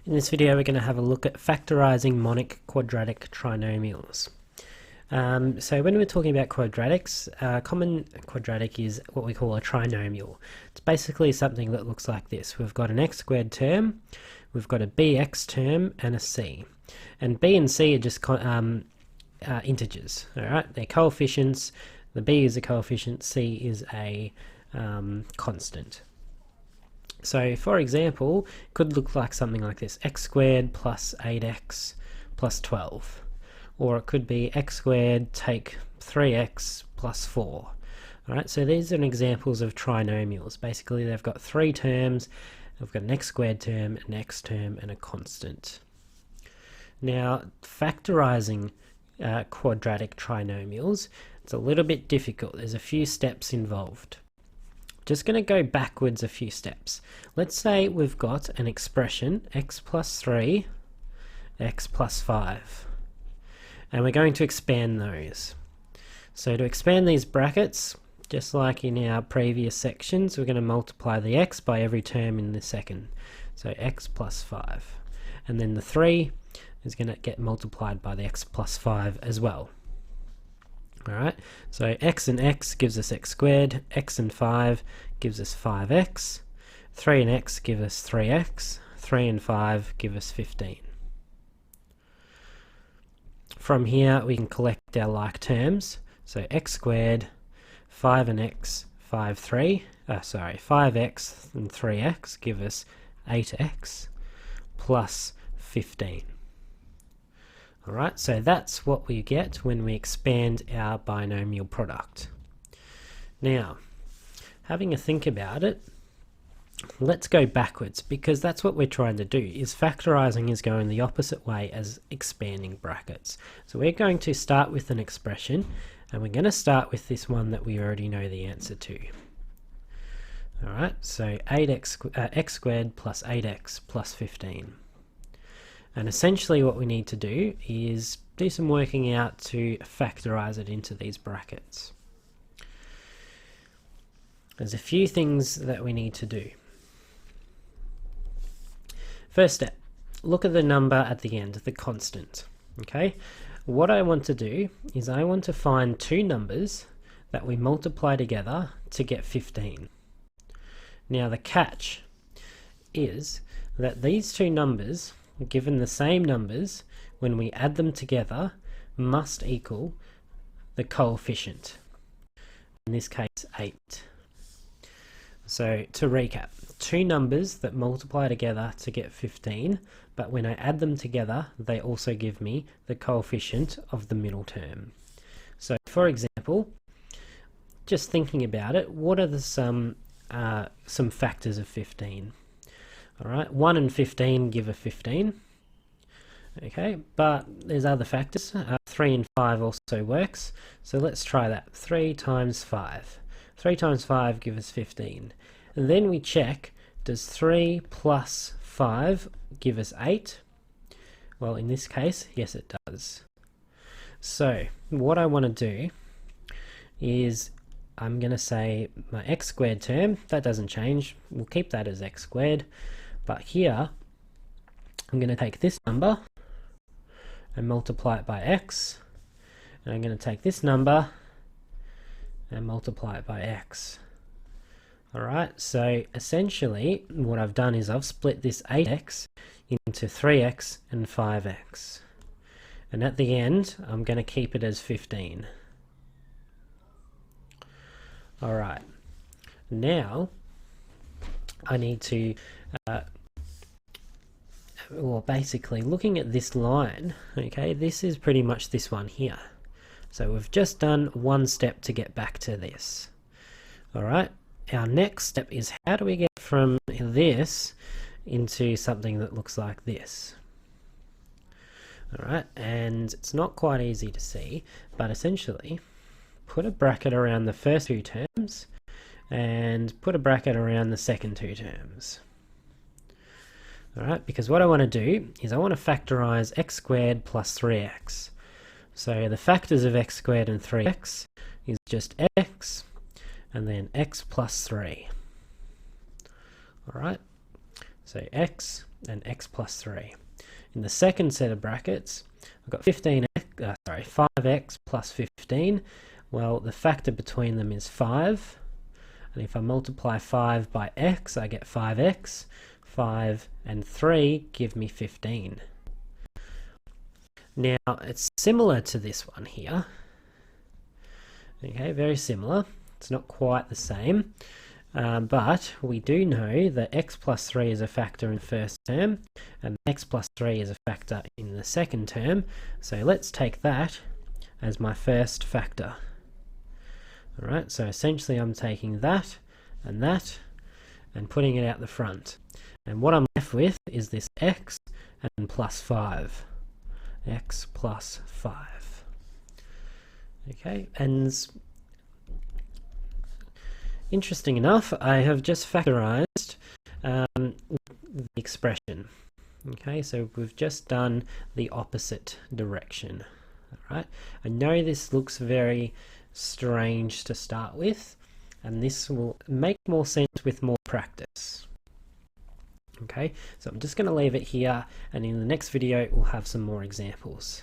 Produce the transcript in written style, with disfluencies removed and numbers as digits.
In this video we're going to have a look at factorising monic quadratic trinomials. So when we're talking about quadratics, a common quadratic is what we call a trinomial. It's basically something that looks like this. We've got an x squared term, we've got a bx term and a c. And b and c are just integers, alright? They're coefficients. The b is a coefficient, c is a constant. So for example, it could look like something like this: x squared plus 8x plus 12. Or it could be x squared take 3x plus 4. Alright, so these are examples of trinomials. Basically they've got three terms. They've got an x squared term, an x term and a constant. Now factorising quadratic trinomials, it's a little bit difficult. There's a few steps involved. Just going to go backwards a few steps. Let's say we've got an expression x plus 3, x plus 5. And we're going to expand those. So to expand these brackets, just like in our previous sections, we're going to multiply the x by every term in the second. So x plus 5. And then the 3 is going to get multiplied by the x plus 5 as well. Alright, so x and x gives us x squared, x and 5 gives us 5x, 3 and x give us 3x, 3 and 5 give us 15. From here we can collect our like terms, so x squared, 5 and x, 5x and 3x give us 8x plus 15. Alright, so that's what we get when we expand our binomial product. Now, having a think about it, let's go backwards, because that's what we're trying to do. Is factorising is going the opposite way as expanding brackets. So we're going to start with an expression, and we're going to start with this one that we already know the answer to. Alright, so x squared plus 8x plus 15. And essentially what we need to do is do some working out to factorise it into these brackets. There's a few things that we need to do. First step, look at the number at the end, the constant. Okay, what I want to do is I want to find two numbers that we multiply together to get 15. Now the catch is that these two numbers, given the same numbers, when we add them together, must equal the coefficient. In this case, 8. So to recap, two numbers that multiply together to get 15, but when I add them together, they also give me the coefficient of the middle term. So for example, just thinking about it, what are the some factors of 15? Alright, 1 and 15 give a 15. Okay, but there's other factors. 3 and 5 also works. So let's try that. 3 times 5. 3 times 5 give us 15. And then we check, does 3 plus 5 give us 8? Well, in this case, yes it does. So what I want to do is I'm going to say my x squared term, that doesn't change. We'll keep that as x squared. But here, I'm going to take this number and multiply it by x. And I'm going to take this number and multiply it by x. Alright, so essentially what I've done is I've split this 8x into 3x and 5x. And at the end, I'm going to keep it as 15. Alright, now I need to well, basically looking at this line, okay, this is pretty much this one here. So we've just done one step to get back to this. Alright, our next step is how do we get from this into something that looks like this? Alright, and it's not quite easy to see, but essentially put a bracket around the first two terms and put a bracket around the second two terms. Alright, because what I want to do is I want to factorise x squared plus 3x. So the factors of x squared and 3x is just x and then x plus 3. Alright, so x and x plus 3. In the second set of brackets, I've got 5x plus 15. Well, the factor between them is 5. And if I multiply 5 by x, I get 5x. 5 and 3 give me 15. Now, it's similar to this one here. Okay, very similar. It's not quite the same. But we do know that x plus 3 is a factor in the first term, and x plus 3 is a factor in the second term. So let's take that as my first factor. Alright, so essentially I'm taking that and putting it out the front. And what I'm left with is this x and plus 5. X plus 5. Okay, and interesting enough, I have just factorized the expression. Okay, so we've just done the opposite direction. Alright, I know this looks very strange to start with, and this will make more sense with more practice. Okay, so I'm just going to leave it here, and in the next video we'll have some more examples.